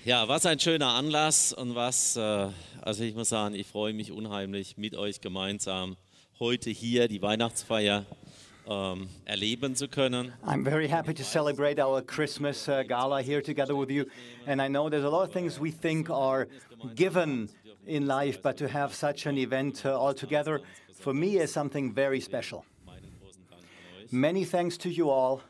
Ja, was ein schöner Anlass und also ich muss sagen, ich freue mich unheimlich, mit euch gemeinsam heute hier die Weihnachtsfeier erleben zu können. I'm very happy to celebrate our Christmas gala here together with you. And I know there's a lot of things we think are given in life, but to have such an event all together, for me, is something very special. Many thanks to you all.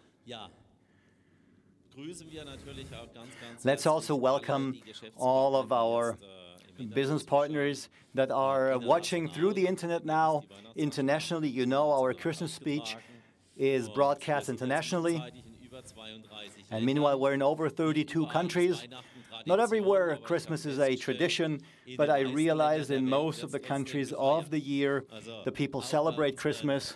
Let's also welcome all of our business partners that are watching through the internet now. Internationally, you know, our Christmas speech is broadcast internationally. And meanwhile, we're in over 32 countries. Not everywhere Christmas is a tradition, but I realize in most of the countries of the year, the people celebrate Christmas.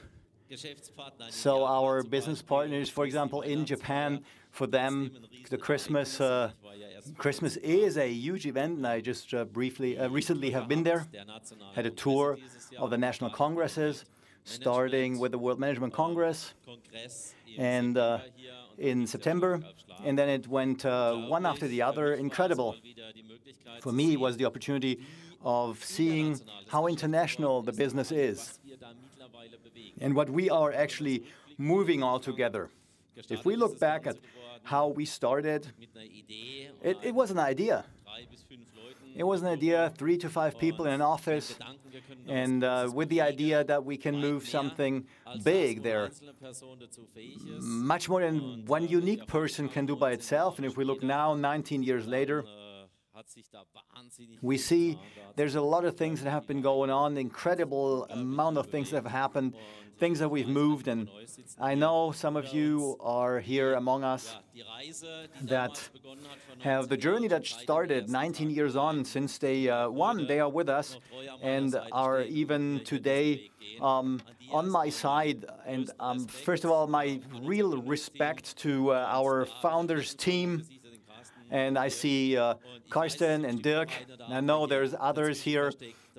So our business partners, for example, in Japan, for them, the Christmas is a huge event, and I just recently have been there, had a tour of the national congresses, starting with the World Management Congress and in September, and then it went one after the other, incredible. For me, it was the opportunity of seeing how international the business is and what we are actually moving all together. If we look back at how we started, it was an idea. It was an idea, 3 to 5 people in an office, and with the idea that we can move something big there. Much more than one unique person can do by itself. And if we look now, 19 years later, we see there's a lot of things that have been going on, incredible amount of things that have happened, things that we've moved, and I know some of you are here among us that have the journey that started 19 years on since day one. They are with us and are even today on my side. And first of all, my real respect to our founders team. And I see Karsten and Dirk. I know there's others here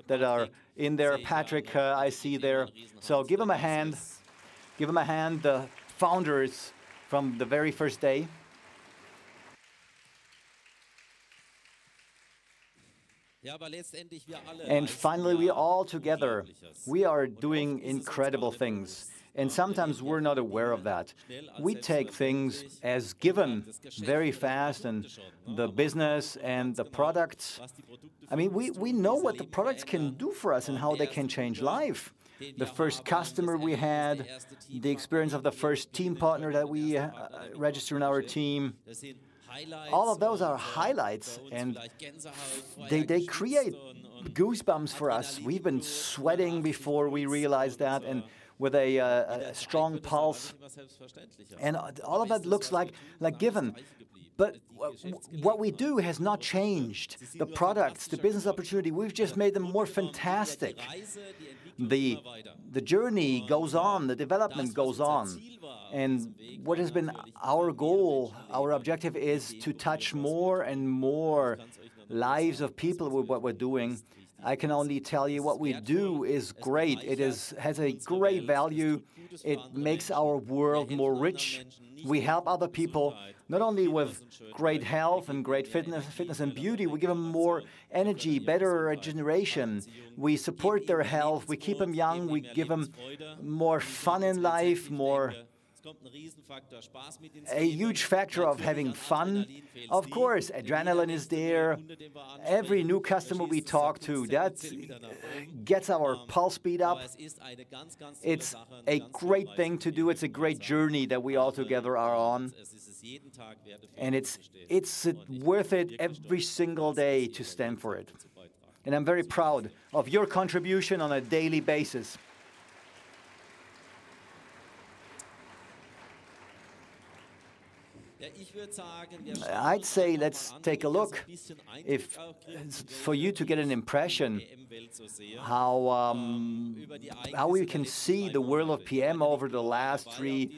that are in there. Patrick, I see there. So give them a hand. Give them a hand, the founders from the very first day. And finally, we all together, we are doing incredible things. And sometimes we're not aware of that. We take things as given very fast, and the business and the products. I mean, we know what the products can do for us and how they can change life. The first customer we had, the experience of the first team partner that we registered in our team. All of those are highlights, and they create goosebumps for us. We've been sweating before we realized that, and with a strong pulse, and all of that looks like given. But what we do has not changed. The products, the business opportunity, we've just made them more fantastic. The journey goes on, the development goes on. And what has been our goal, our objective, is to touch more and more lives of people with what we're doing. I can only tell you what we do is great. It has a great value. It makes our world more rich. We help other people not only with great health and great fitness and beauty. We give them more energy, better regeneration. We support their health. We keep them young. We give them more fun in life, a huge factor of having fun. Of course, adrenaline is there. Every new customer we talk to, that gets our pulse speed up. It's a great thing to do. It's a great journey that we all together are on. And it's worth it every single day to stand for it. And I'm very proud of your contribution on a daily basis. I'd say let's take a look, for you to get an impression how we can see the world of PM over the last three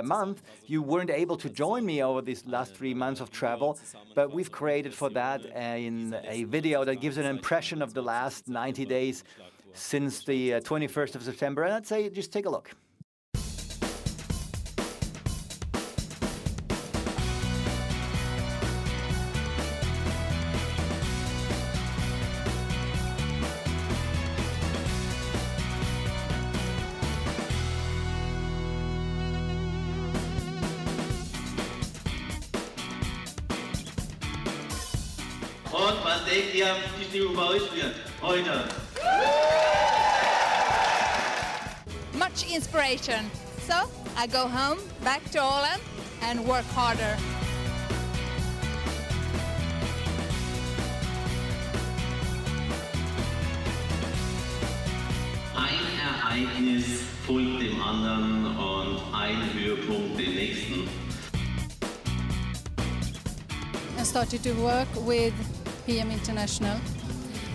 months. You weren't able to join me over these last 3 months of travel, but we've created for that in a video that gives an impression of the last 90 days since the 21st of September. And I'd say just take a look. Und was denkt ihr, wie die Stimmung bei euch wird heute? Much inspiration. So I go home, back to Holland and work harder. Ein Ereignis folgt dem anderen und ein Höhepunkt dem nächsten. I started to work with PM International.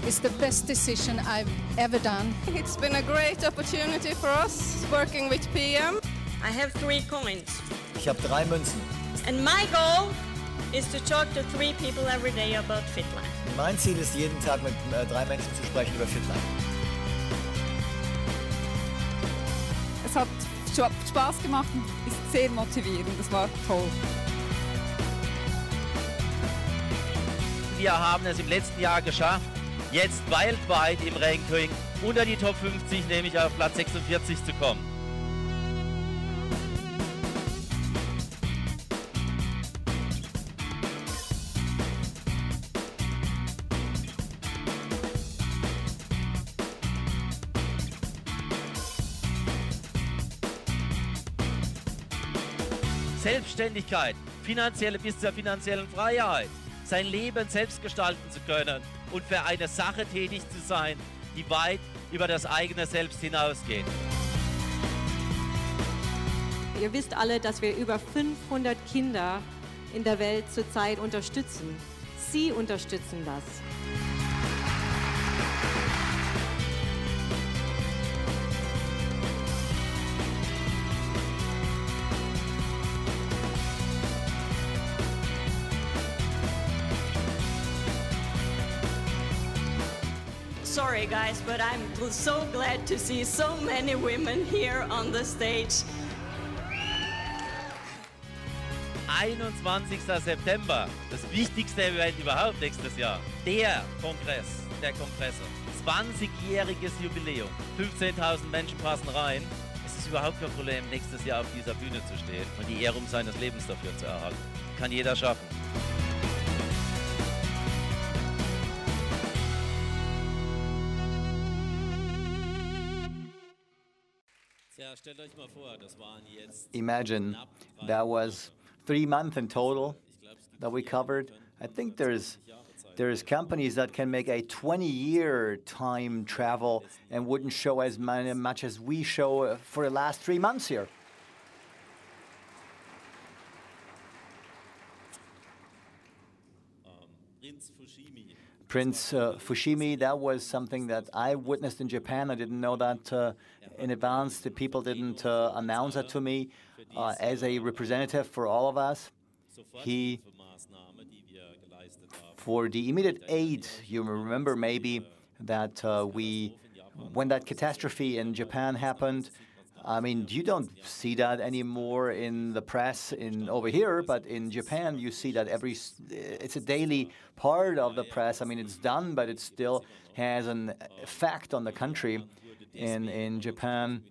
It's the best decision I've ever done. It's been a great opportunity for us working with PM. I have 3 coins. Ich habe 3 Münzen. And my goal is to talk to 3 people every day about Fitline. Mein Ziel ist, jeden Tag mit 3 Menschen zu sprechen über Fitline. Es hat Spaß gemacht und ist sehr motivierend. Das war toll. Wir haben es im letzten Jahr geschafft, jetzt weltweit im Ranking unter die Top 50, nämlich auf Platz 46 zu kommen. Selbstständigkeit, bis zur finanziellen Freiheit, sein Leben selbst gestalten zu können und für eine Sache tätig zu sein, die weit über das eigene Selbst hinausgeht. Ihr wisst alle, dass wir über 500 Kinder in der Welt zurzeit unterstützen. Sie unterstützen das. Sorry guys, but I'm so glad to see so many women here on the stage. 21. September, das wichtigste Event überhaupt nächstes Jahr. Der Kongress, der Kongresse. 20-jähriges Jubiläum. 15.000 Menschen passen rein. Es ist überhaupt kein Problem, nächstes Jahr auf dieser Bühne zu stehen und die Ehrung seines Lebens dafür zu erhalten. Kann jeder schaffen. Imagine that was 3 months in total that we covered. I think there's companies that can make a 20-year time travel and wouldn't show as much as we show for the last 3 months here. Prince Fushimi, that was something that I witnessed in Japan. I didn't know that in advance. The people didn't announce that to me as a representative for all of us. He, for the immediate aid, you remember maybe that when that catastrophe in Japan happened, I mean, you don't see that anymore in the press over here, but in Japan you see that it's a daily part of the press. I mean, it's done, but it still has an effect on the country in Japan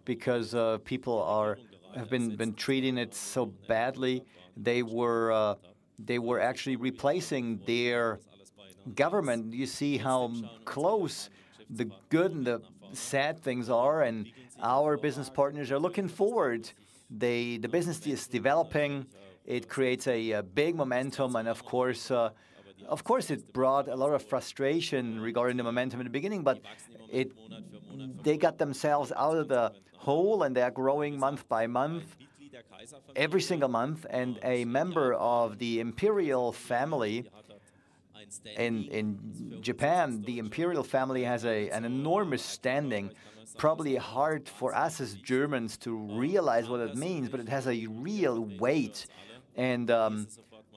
because people have been treating it so badly. They were actually replacing their government. You see how close the good and the sad things are, and our business partners are looking forward. The business is developing. It creates a big momentum, and of course, it brought a lot of frustration regarding the momentum in the beginning. But they got themselves out of the hole, and they are growing month by month, every single month. And a member of the imperial family in Japan, the imperial family has an enormous standing. Probably hard for us as Germans to realize what it means, but it has a real weight. And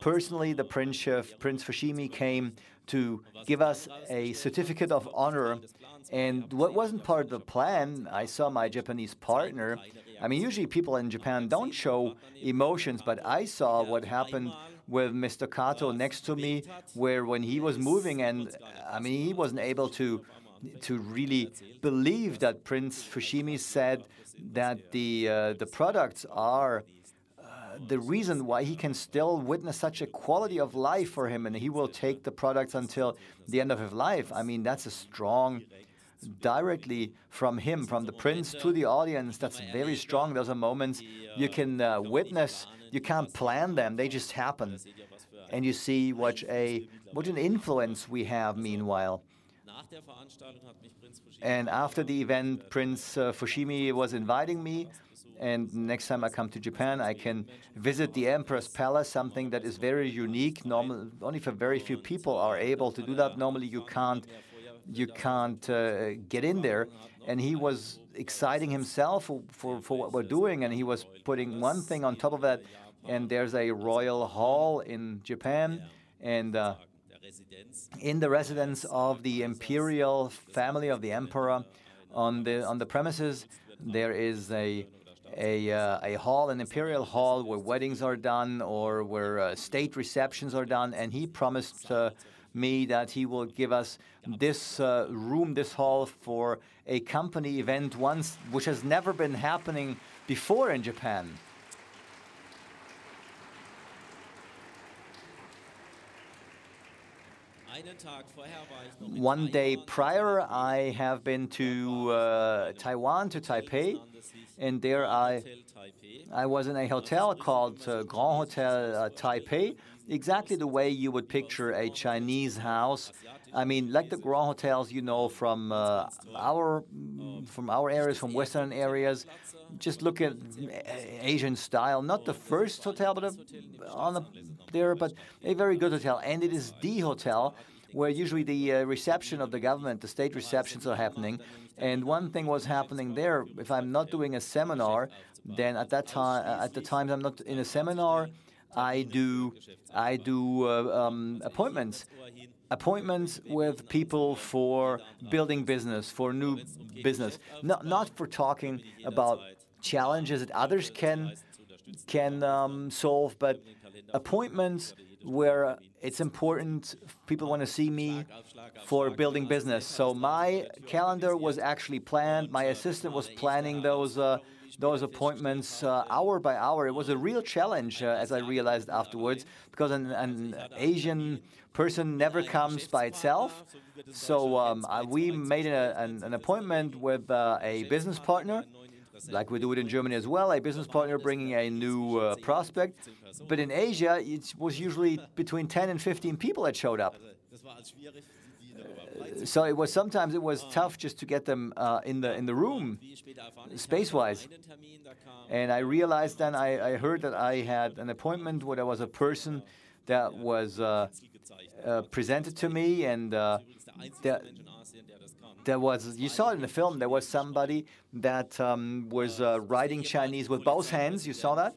personally, the Prince Fushimi came to give us a certificate of honor. And what wasn't part of the plan, I saw my Japanese partner. I mean, usually people in Japan don't show emotions, but I saw what happened with Mr. Kato next to me, where when he was moving, and I mean, he wasn't able to really believe that Prince Fushimi said that the products are the reason why he can still witness such a quality of life for him, and he will take the products until the end of his life. I mean, that's a strong, directly from him, from the prince to the audience. That's very strong. Those are moments you can witness. You can't plan them; they just happen, and you see what an influence we have. Meanwhile. And after the event, Prince Fushimi was inviting me, and next time I come to Japan, I can visit the Emperor's Palace, something that is very unique. Only for very few people are able to do that. Normally, you can't get in there. And he was exciting himself for what we're doing, and he was putting one thing on top of that. And there's a royal hall in Japan, and in the residence of the imperial family of the emperor, on the premises, there is a hall, an imperial hall, where weddings are done or where state receptions are done. And he promised me that he will give us this room, this hall, for a company event once, which has never been happening before in Japan. One day prior, I have been to Taiwan, to Taipei, and there I was in a hotel called Grand Hotel Taipei, exactly the way you would picture a Chinese house. I mean, like the Grand Hotels, you know, from our areas, from Western areas. Just look at Asian style. Not the first hotel, but but a very good hotel, and it is the hotel where usually the reception of the government, the state receptions are happening. And one thing was happening there. If I'm not doing a seminar, then at the times I'm not in a seminar, I do appointments with people for building business, for new business, not for talking about challenges that others can solve, but appointments where it's important, people want to see me for building business. So my calendar was actually planned. My assistant was planning those appointments hour by hour. It was a real challenge, as I realized afterwards, because an Asian person never comes by itself. So we made an appointment with a business partner, like we do it in Germany as well, a business partner bringing a new prospect. But in Asia, it was usually between 10 and 15 people that showed up. So sometimes it was tough just to get them in the room, space-wise. And I realized then, I heard that I had an appointment where there was a person that was presented to me, and there was, you saw it in the film, there was somebody that was writing Chinese with both hands. You saw that?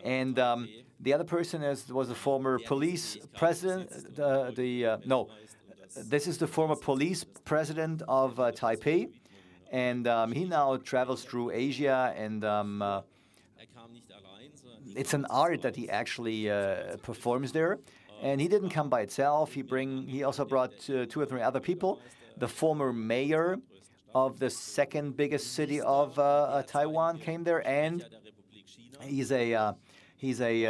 And the other person was the former police president, this is the former police president of Taipei, and he now travels through Asia, and it's an art that he actually performs there. And he didn't come by itself. He also brought 2 or 3 other people. The former mayor of the second biggest city of Taiwan came there, and he's a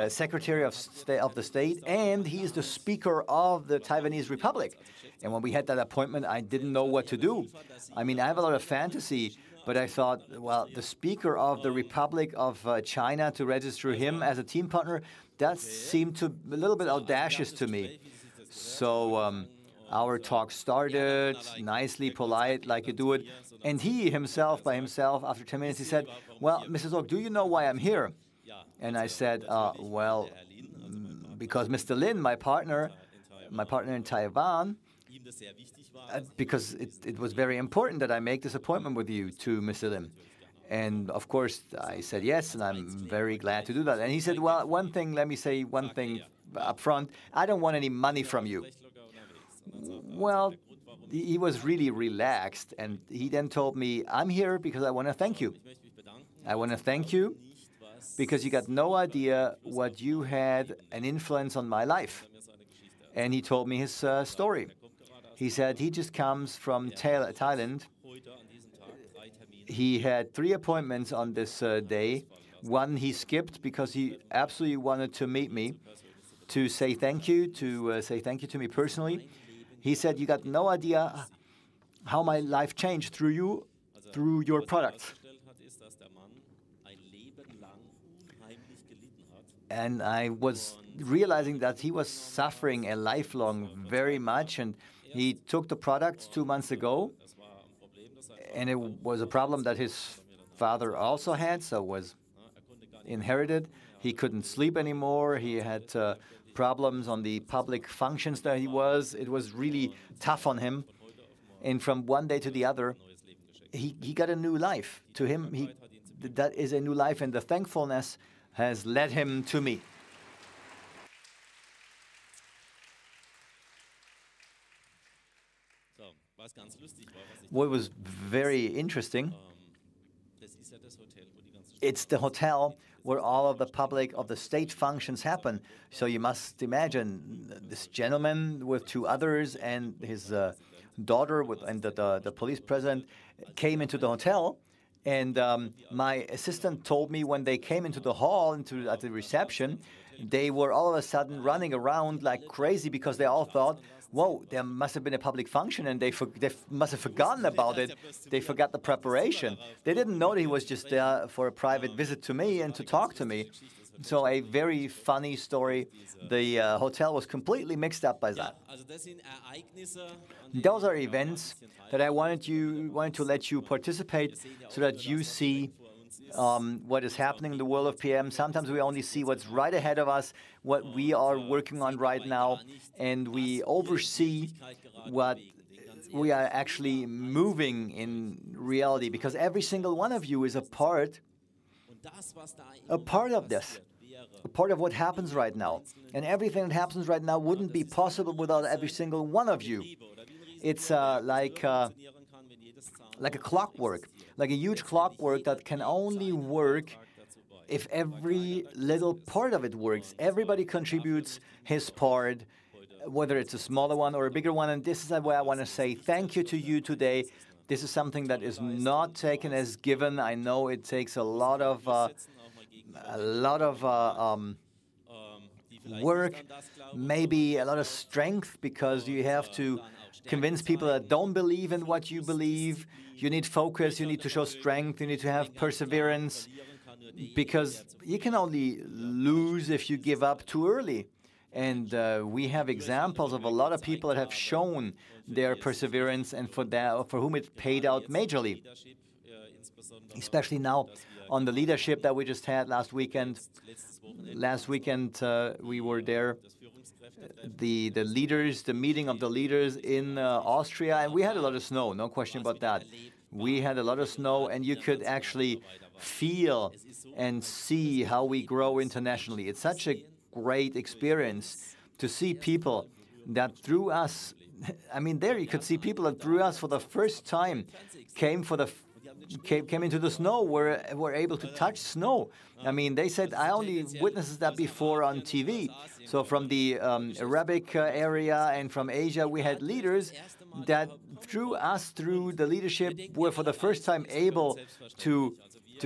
secretary of the state, and he's the speaker of the Taiwanese Republic. And when we had that appointment, I didn't know what to do. I mean, I have a lot of fantasy, but I thought, well, the speaker of the Republic of China, to register him as a team partner, that seemed a little bit audacious to me. So our talk started, nicely, polite, like you do it. And he himself, by himself, after 10 minutes, he said, well, Mr. Sorg, do you know why I'm here? And I said, well, because Mr. Lin, my partner in Taiwan, because it was very important that I make this appointment with you, to Mr. Lin. And of course, I said yes, and I'm very glad to do that. And he said, well, let me say one thing up front. I don't want any money from you. Well, he was really relaxed, and he then told me, I'm here because I want to thank you. I want to thank you because you got no idea what you had an influence on my life. And he told me his story. He said he just comes from Thailand. He had 3 appointments on this day. One he skipped because he absolutely wanted to meet me, to say thank you, to me personally. He said, "You got no idea how my life changed through you, through your products." And I was realizing that he was suffering a lifelong very much, and he took the products 2 months ago, and it was a problem that his father also had, so was inherited. He couldn't sleep anymore. He had problems on the public functions that he was. It was really tough on him. And from one day to the other, he got a new life. To him, that is a new life, and the thankfulness has led him to me. What was very interesting, it's the hotel where all of the public of the state functions happen. So you must imagine this gentleman with 2 others and his daughter and the police president came into the hotel. And my assistant told me when they came into the hall, at the reception, they were all of a sudden running around like crazy because they all thought, whoa, there must have been a public function, and they must have forgotten about it. They forgot the preparation. They didn't know that he was just there for a private visit to me and to talk to me. So a very funny story. The hotel was completely mixed up by that. Those are events that I wanted to let you participate so that you see what is happening in the world of PM. Sometimes we only see what's right ahead of us, what we are working on right now, and we oversee what we are actually moving in reality, because every single one of you is a part of this, a part of what happens right now. And everything that happens right now wouldn't be possible without every single one of you. It's like a clockwork, like a huge clockwork that can only work if every little part of it works. Everybody contributes his part, whether it's a smaller one or a bigger one. And this is why I want to say thank you to you today. This is something that is not taken as given. I know it takes a lot of work, maybe a lot of strength, because you have to convince people that don't believe in what you believe. You need focus, you need to show strength, you need to have perseverance, because you can only lose if you give up too early. And we have examples of a lot of people that have shown their perseverance, and for whom it paid out majorly. Especially now on the leadership that we just had last weekend. Last weekend we were there, the leaders, the meeting of the leaders in Austria, and we had a lot of snow, no question about that. We had a lot of snow, and you could actually feel and see how we grow internationally. It's such a great experience to see people that through us, I mean, there you could see people that through us for the first time came into the snow, were able to touch snow. I mean, they said, I only witnessed that before on TV. So from the Arabic area and from Asia, we had leaders that through us, through the leadership, were for the first time able to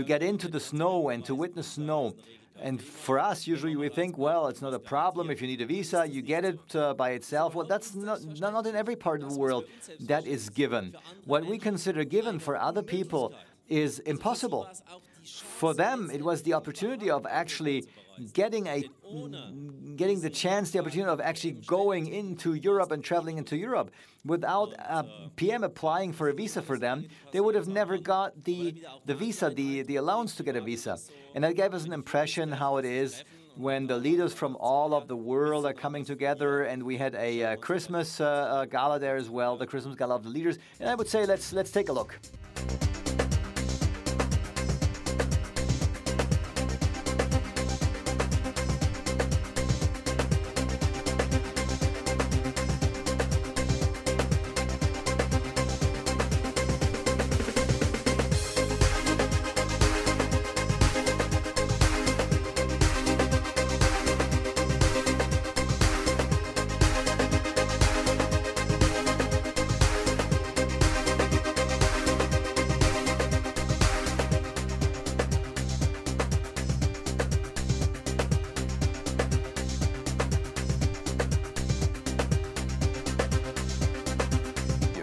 get into the snow and to witness snow. And for us, usually we think, well, it's not a problem. If you need a visa, you get it by itself. Well, that's not in every part of the world that is given. What we consider given for other people is impossible. For them, it was the opportunity of actually getting the chance, the opportunity of actually going into Europe and traveling into Europe. Without PM applying for a visa for them, they would have never got the visa, the allowance to get a visa. And that gave us an impression how it is when the leaders from all of the world are coming together. And we had a Christmas gala there as well, the Christmas gala of the leaders. And I would say let's take a look.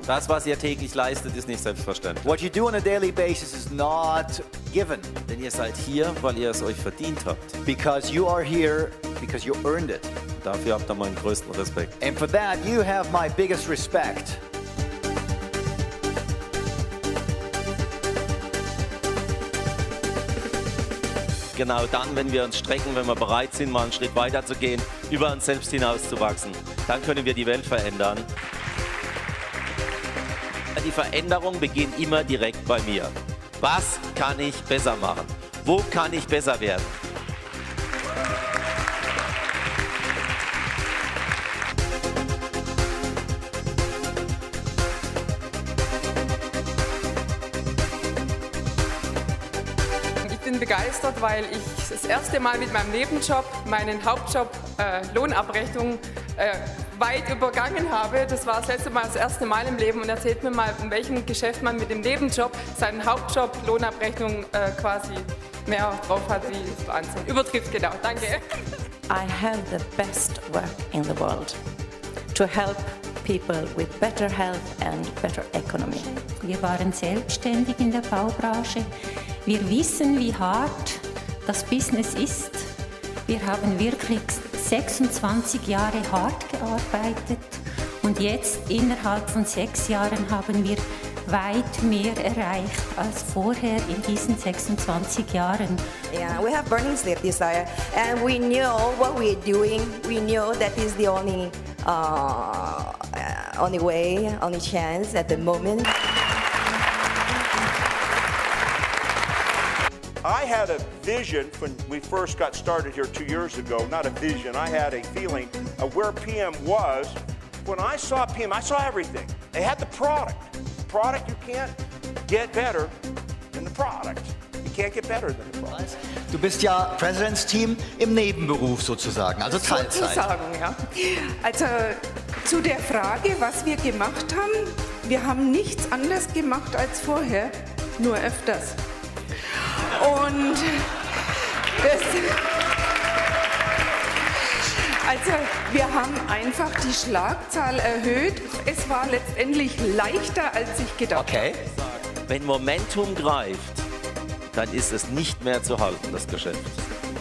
Das, was ihr täglich leistet, ist nicht selbstverständlich. What you do on a daily basis is not given. Denn ihr seid hier, weil ihr es euch verdient habt. Because you are here, because you earned it. Dafür habt ihr meinen größten Respekt. And for that, you have my biggest respect. Genau dann, wenn wir uns strecken, wenn wir bereit sind, mal einen Schritt weiter zu gehen, über uns selbst hinauszuwachsen, dann können wir die Welt verändern. Die Veränderung beginnt immer direkt bei mir. Was kann ich besser machen? Wo kann ich besser werden? Ich bin begeistert, weil ich das erste Mal mit meinem Nebenjob, meinen Hauptjob Lohnabrechnung weit übergangen habe. Das war das erste Mal im Leben und erzählt mir mal, in welchem Geschäft man mit dem Nebenjob seinen Hauptjob Lohnabrechnung quasi mehr drauf hat wie das Wahnsinn. Übertrifft, genau. Danke. I have the best work in the world to help people with better health and better economy. Wir waren selbstständig in der Baubranche. Wir wissen, wie hart das Business ist. Wir haben wirklich 26 Jahre hart gearbeitet und jetzt innerhalb von 6 Jahren haben wir weit mehr erreicht als vorher in diesen 26 Jahren. Yeah, we have burning sleep desire, and we know what we're doing. We know that is the only way, only chance at the moment. I had a vision when we first got started here 2 years ago, not a vision, I had a feeling of where PM was. When I saw PM, I saw everything. They had the product. Product, you can't get better than the product. You can't get better than the product. Du bist ja President's Team im Nebenberuf sozusagen, also Teilzeit. Sozusagen, ja. Also zu der Frage, was wir gemacht haben, wir haben nichts anderes gemacht als vorher, nur öfters. Und also wir haben einfach die Schlagzahl erhöht. Es war letztendlich leichter, als ich gedacht habe. Wenn Momentum greift, dann ist es nicht mehr zu halten, das Geschäft.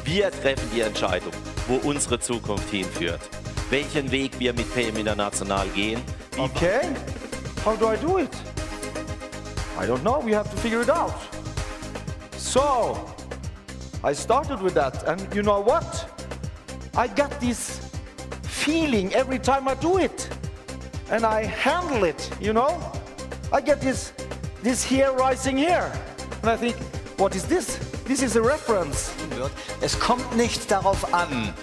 Wir treffen die Entscheidung, wo unsere Zukunft hinführt. Welchen Weg wir mit PM International gehen. Okay, how do I do it? I don't know, we have to figure it out. So, I started with that, and you know what? I got this feeling every time I do it, and I handle it, you know? I get this hair rising here, and I think, what is this? This is a reference. Es kommt nicht darauf an,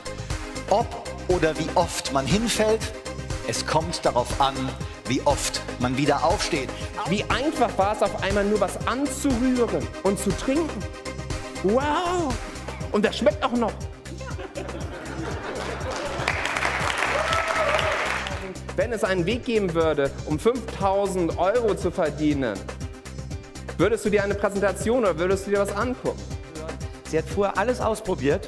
ob oder wie oft man hinfällt. Es kommt darauf an, wie oft man wieder aufsteht. Wie einfach war es auf einmal nur was anzurühren und zu trinken. Wow! Und das schmeckt auch noch. Wenn es einen Weg geben würde, um 5.000 € zu verdienen, würdest du dir eine Präsentation oder würdest du dir was angucken? Sie hat vorher alles ausprobiert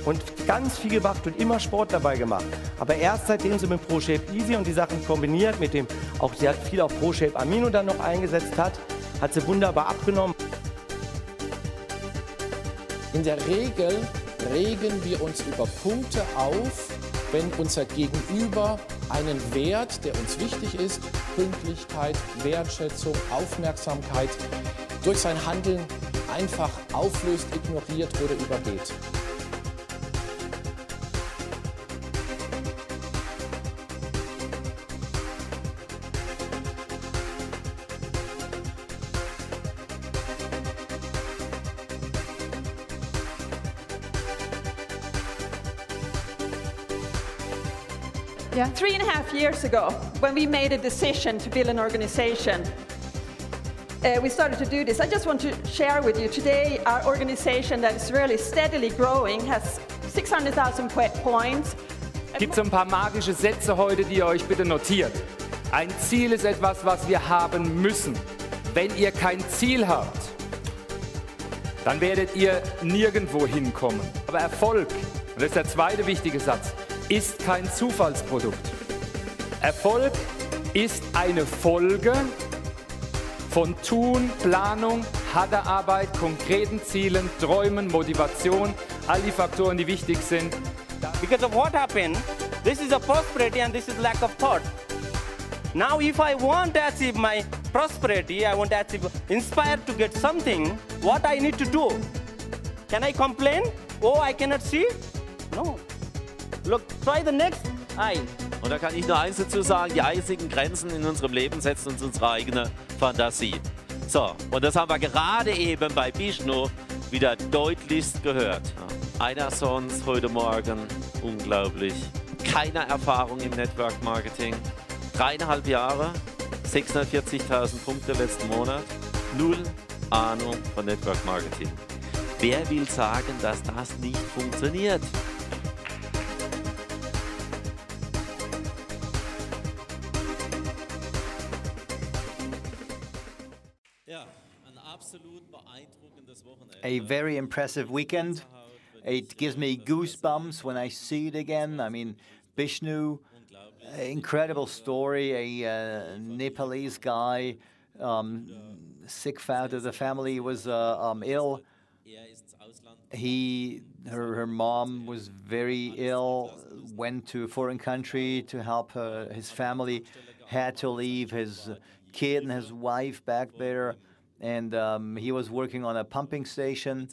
und ganz viel gemacht und immer Sport dabei gemacht. Aber erst seitdem sie mit ProShape Easy und die Sachen kombiniert, mit dem auch sie hat viel auf ProShape Amino dann noch eingesetzt hat sie wunderbar abgenommen. In der Regel regen wir uns über Punkte auf, wenn unser Gegenüber einen Wert, der uns wichtig ist, Pünktlichkeit, Wertschätzung, Aufmerksamkeit, durch sein Handeln einfach auflöst, ignoriert oder übergeht. Yeah, 3.5 years ago, when we made a decision to build an organization, we started to do this. I just want to share with you today our organization that is really steadily growing, has 600,000 points. Gibt es ein paar magische Sätze heute, die ihr euch bitte notiert. Ein Ziel ist etwas, was wir haben müssen. Wenn ihr kein Ziel habt, dann werdet ihr nirgendwo hinkommen. Aber Erfolg, und das ist der zweite wichtige Satz, ist kein Zufallsprodukt. Erfolg ist eine Folge von Tun, Planung, harter Arbeit, konkreten Zielen, Träumen, Motivation, all die Faktoren, die wichtig sind. Because of what happened, this is a prosperity and this is lack of thought. Now if I want to achieve my prosperity, I want to achieve, inspired to get something, what I need to do? Can I complain? Oh, I cannot see? No. Look, try the next eye. Und da kann ich nur eins dazu sagen, die einzigen Grenzen in unserem Leben setzen uns unsere eigene Fantasie. So, und das haben wir gerade eben bei Vishnu wieder deutlichst gehört. Einer sonst heute Morgen, unglaublich, keine Erfahrung im Network Marketing, 3,5 Jahre, 640.000 Punkte letzten Monat, 0 Ahnung von Network Marketing. Wer will sagen, dass das nicht funktioniert? A very impressive weekend. It gives me goosebumps when I see it again. I mean, Vishnu, incredible story. A Nepalese guy, sick father. The family was ill. Her mom was very ill. Went to a foreign country to help his family. Had to leave his kid and his wife back there. And he was working on a pumping station.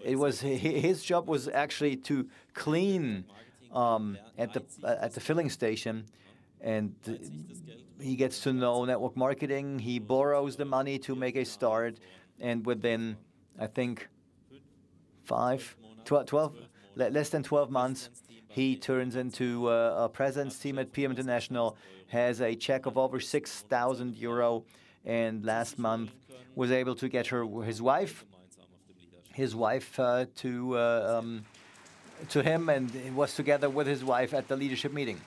It was his job was actually to clean at the filling station, and he gets to know network marketing. He borrows the money to make a start, and within I think 12, less than 12 months, he turns into a presence team at PM International. Has a check of over 6,000 euro, and last month was able to get his wife to him, and he was together with his wife at the leadership meeting.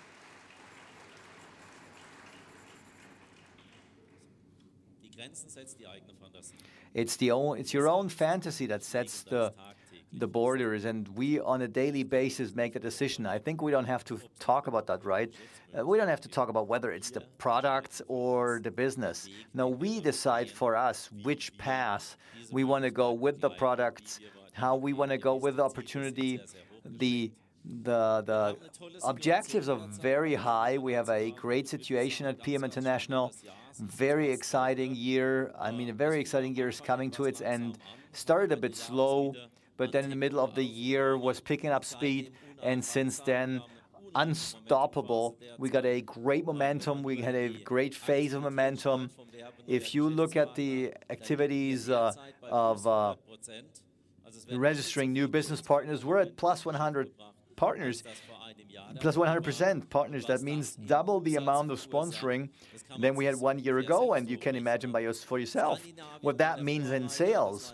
It's your own fantasy that sets the borders, and we on a daily basis make the decision. I think we don't have to talk about that, right? We don't have to talk about whether it's the products or the business. No, we decide for us which path we want to go with the products, how we want to go with the opportunity. The objectives are very high. We have a great situation at PM International. Very exciting year. I mean, a very exciting year is coming to its end. Started a bit slow, but then in the middle of the year was picking up speed, and since then, unstoppable. We got a great momentum. We had a great phase of momentum. If you look at the activities of registering new business partners, we're at plus 100 partners, plus 100% partners. That means double the amount of sponsoring than we had 1 year ago, and you can imagine for yourself what that means in sales.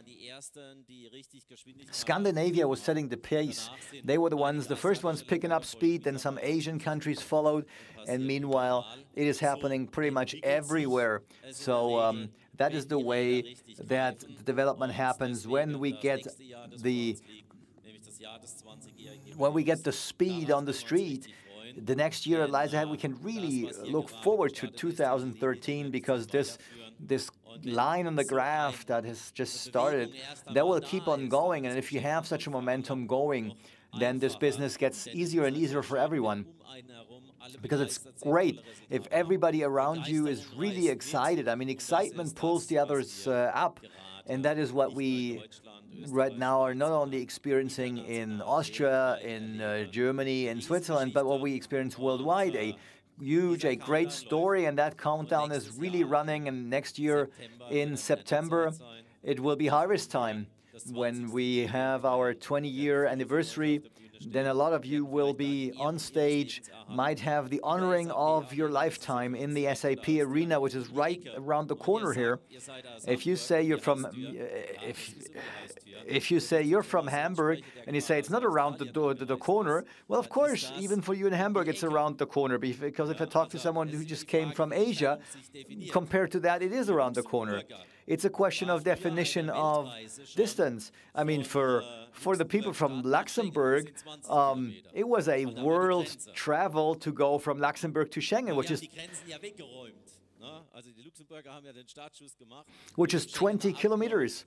Scandinavia was setting the pace. They were the first ones picking up speed, then some Asian countries followed, and meanwhile, it is happening pretty much everywhere. So that is the way that the development happens when we get the speed on the street. The next year lies ahead. We can really look forward to 2013, because this line on the graph that has just started, that will keep on going. And if you have such a momentum going, then this business gets easier and easier for everyone. Because it's great if everybody around you is really excited. I mean, excitement pulls the others up. And that is what we right now are not only experiencing in Austria, in Germany, in Switzerland, but what we experience worldwide. A great story, and that countdown is really running. And next year in September, it will be harvest time when we have our 20-year anniversary. Then a lot of you will be on stage, might have the honoring of your lifetime in the SAP arena, which is right around the corner here. If you say you're from, if you say you're from Hamburg and you say it's not around the corner, well, of course, even for you in Hamburg, it's around the corner. Because if I talk to someone who just came from Asia, compared to that, it is around the corner. It's a question of definition of distance. I mean, for the people from Luxembourg, it was a world travel to go from Luxembourg to Schengen, which is which is 20 kilometers.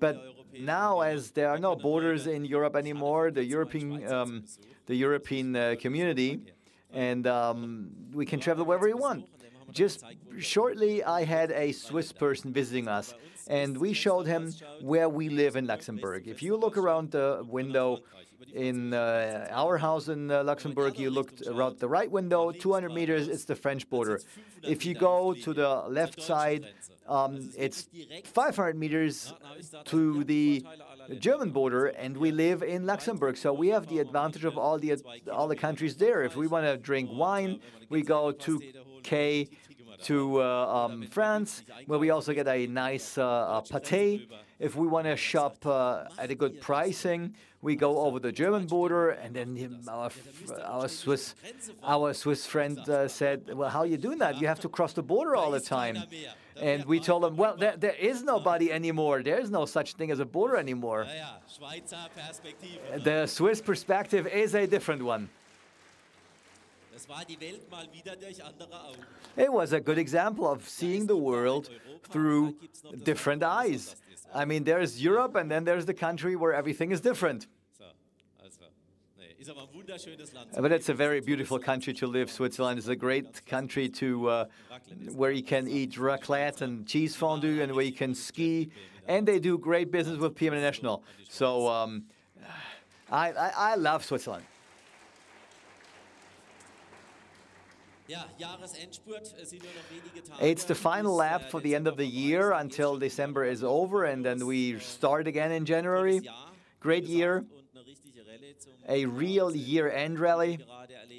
But now, as there are no borders in Europe anymore, the European community, and we can travel wherever we want. Just shortly, I had a Swiss person visiting us, and we showed him where we live in Luxembourg. If you look around the window in our house in Luxembourg, you looked around the right window, 200 meters, it's the French border. If you go to the left side, it's 500 meters to the German border, and we live in Luxembourg. So we have the advantage of all the countries there. If we want to drink wine, we go to K to France, where we also get a nice pâté. If we want to shop at a good pricing, we go over the German border, and then our Swiss friend said, "Well, how are you doing that? You have to cross the border all the time." And we told him, "Well, there is nobody anymore. There is no such thing as a border anymore." The Swiss perspective is a different one. It was a good example of seeing the world through different eyes. I mean, there's Europe, and then there's the country where everything is different. But it's a very beautiful country to live. Switzerland is a great country to where you can eat raclette and cheese fondue, and where you can ski. And they do great business with PM International. So I love Switzerland. It's the final lap for the end of the year until December is over, and then we start again in January. Great year. A real year-end rally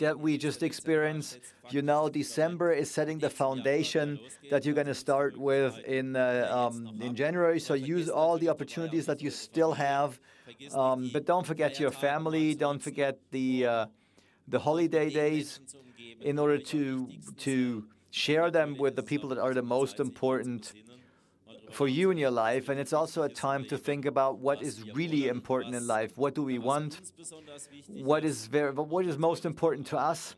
that we just experienced. You know, December is setting the foundation that you're going to start with in January. So use all the opportunities that you still have, but don't forget your family. Don't forget the holiday days, in order to share them with the people that are the most important for you in your life. And it's also a time to think about what is really important in life. What do we want? What is most important to us?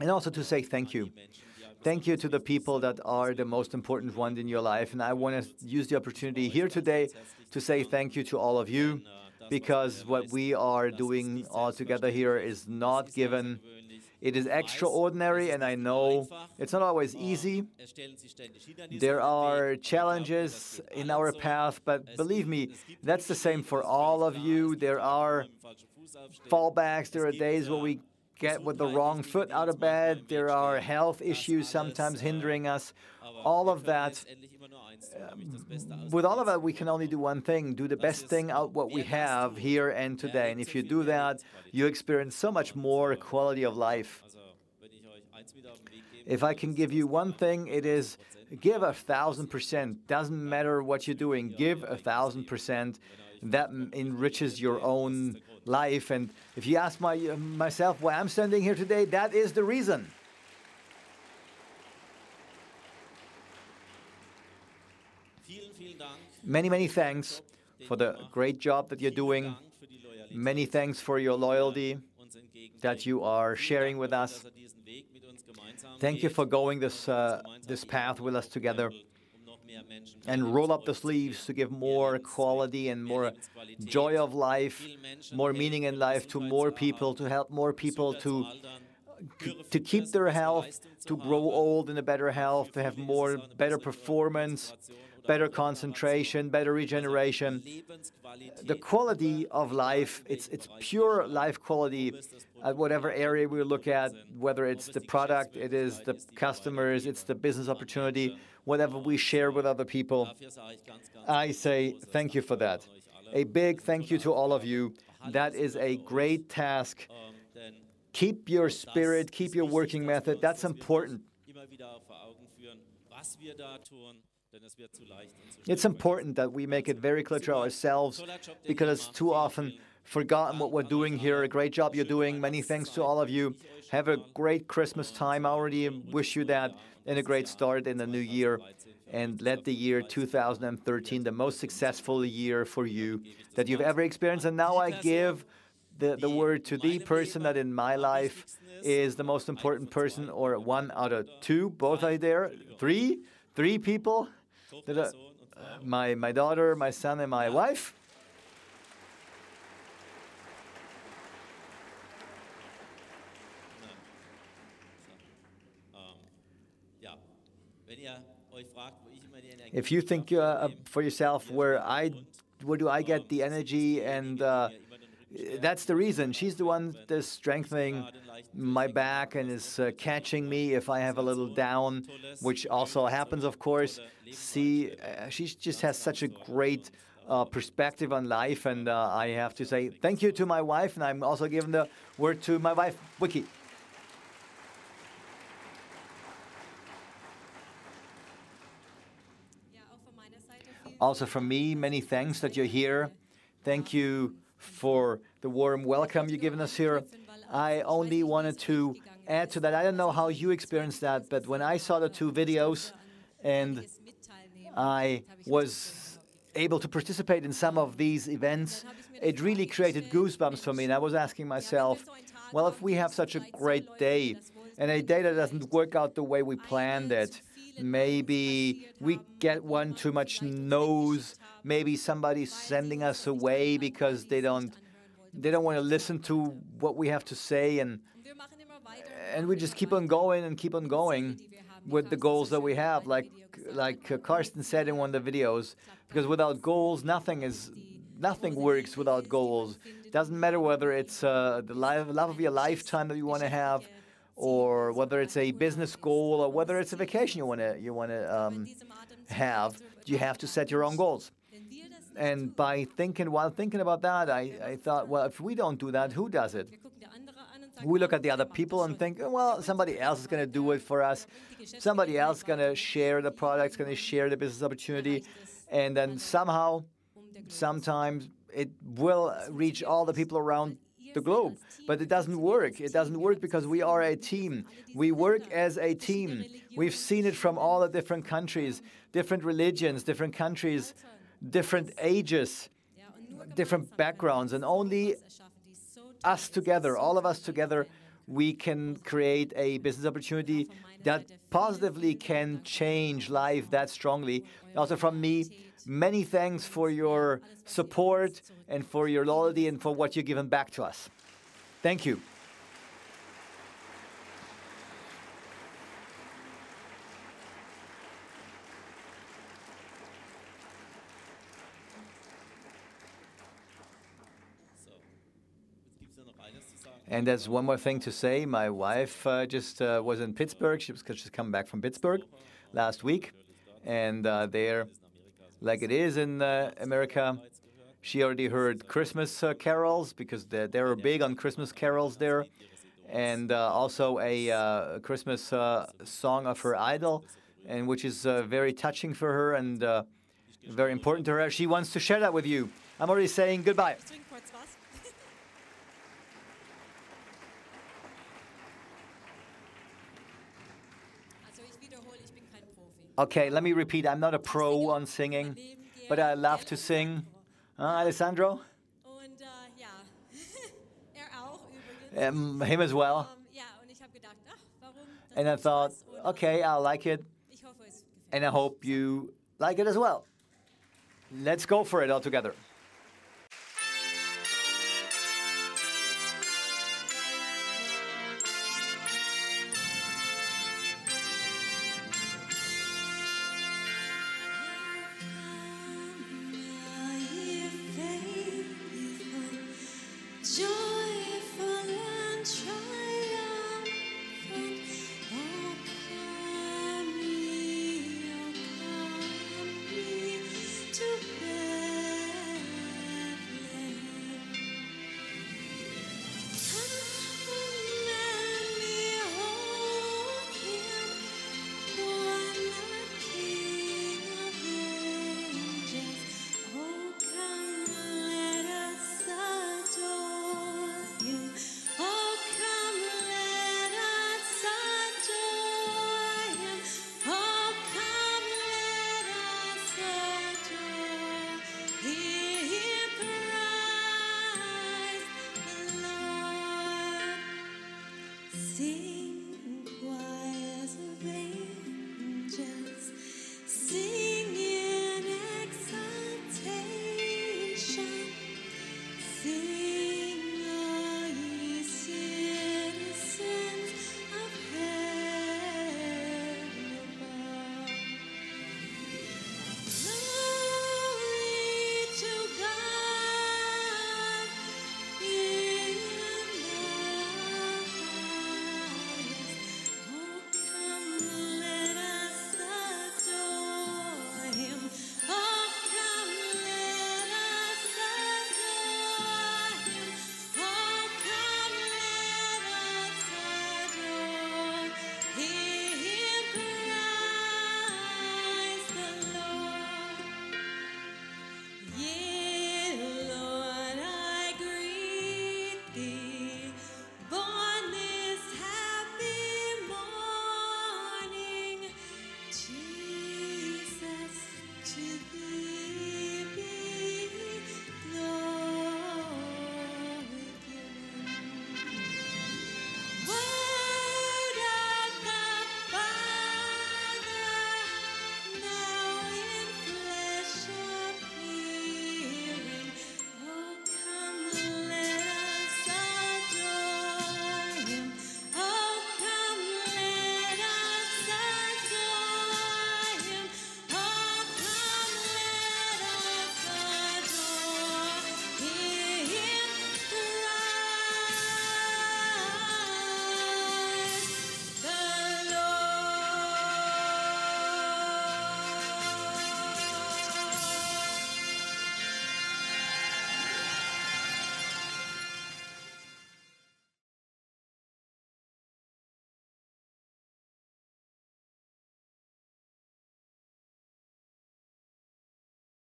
And also to say thank you. Thank you to the people that are the most important ones in your life. And I want to use the opportunity here today to say thank you to all of you, because what we are doing all together here is not given. It is extraordinary, and I know it's not always easy. There are challenges in our path, but believe me, that's the same for all of you. There are fallbacks. There are days where we get with the wrong foot out of bed. There are health issues sometimes hindering us. All of that. With all of that, we can only do one thing: do the best thing out what we have here and today. And if you do that, you experience so much more quality of life. If I can give you one thing, it is give 1,000%. Doesn't matter what you're doing, give 1,000%. That enriches your own life. And if you ask myself why I'm standing here today, that is the reason. Many, many thanks for the great job that you're doing. Many thanks for your loyalty that you are sharing with us. Thank you for going this path with us together. And roll up the sleeves to give more quality and more joy of life, more meaning in life to more people, to help more people to keep their health, to grow old in a better health, to have better performance, better concentration, better regeneration. The quality of life, it's pure life quality at whatever area we look at, whether it's the product, it is the customers, it's the business opportunity, whatever we share with other people. I say thank you for that. A big thank you to all of you. That is a great task. Keep your spirit, keep your working method. That's important. It's important that we make it very clear to ourselves, because it's too often forgotten what we're doing here. A great job you're doing. Many thanks to all of you. Have a great Christmas time. I already wish you that, and a great start in the new year. And let the year 2013 the most successful year for you that you've ever experienced. And now I give the word to the person that in my life is the most important person, or one out of two, both are there, three people, that are, my daughter, my son, and my wife. If you think for yourself, where do I get the energy, and that's the reason. She's the one that's strengthening my back and is catching me if I have a little down, which also happens, of course. She just has such a great perspective on life, and I have to say thank you to my wife, and I'm also giving the word to my wife, Vicki. Also from me, many thanks that you're here. Thank you for the warm welcome you've given us here. I only wanted to add to that. I don't know how you experienced that, but when I saw the 2 videos and I was able to participate in some of these events, it really created goosebumps for me. And I was asking myself, well, if we have such a great day, and a day that doesn't work out the way we planned it, maybe we get one too much no's. Maybe somebody's sending us away because they don't want to listen to what we have to say, and we just keep on going and keep on going with the goals that we have, like Karsten said in one of the videos. Because without goals, nothing works without goals. It doesn't matter whether it's the love of your lifetime that you want to have, or whether it's a business goal, or whether it's a vacation you want to have. You have to set your own goals. And while thinking about that, I thought, well, if we don't do that, who does it? We look at the other people and think, well, somebody else is going to do it for us. Somebody else is going to share the products, going to share the business opportunity. And then somehow, sometimes, it will reach all the people around the globe. But it doesn't work. It doesn't work because we are a team. We work as a team. We've seen it from all the different countries, different religions, different countries, different ages, different backgrounds, and only us together, all of us together, we can create a business opportunity that positively can change life that strongly. Also from me, many thanks for your support and for your loyalty and for what you've given back to us. Thank you. And there's one more thing to say. My wife just was in Pittsburgh. She's come back from Pittsburgh last week. And there, like it is in America, she already heard Christmas carols, because they're big on Christmas carols there. And also a Christmas song of her idol, and which is very touching for her and very important to her. She wants to share that with you. I'm already saying goodbye. Okay, let me repeat. I'm not a pro on singing, but I love to sing. Alessandro? Him as well. And I thought, okay, I like it, and I hope you like it as well. Let's go for it all together.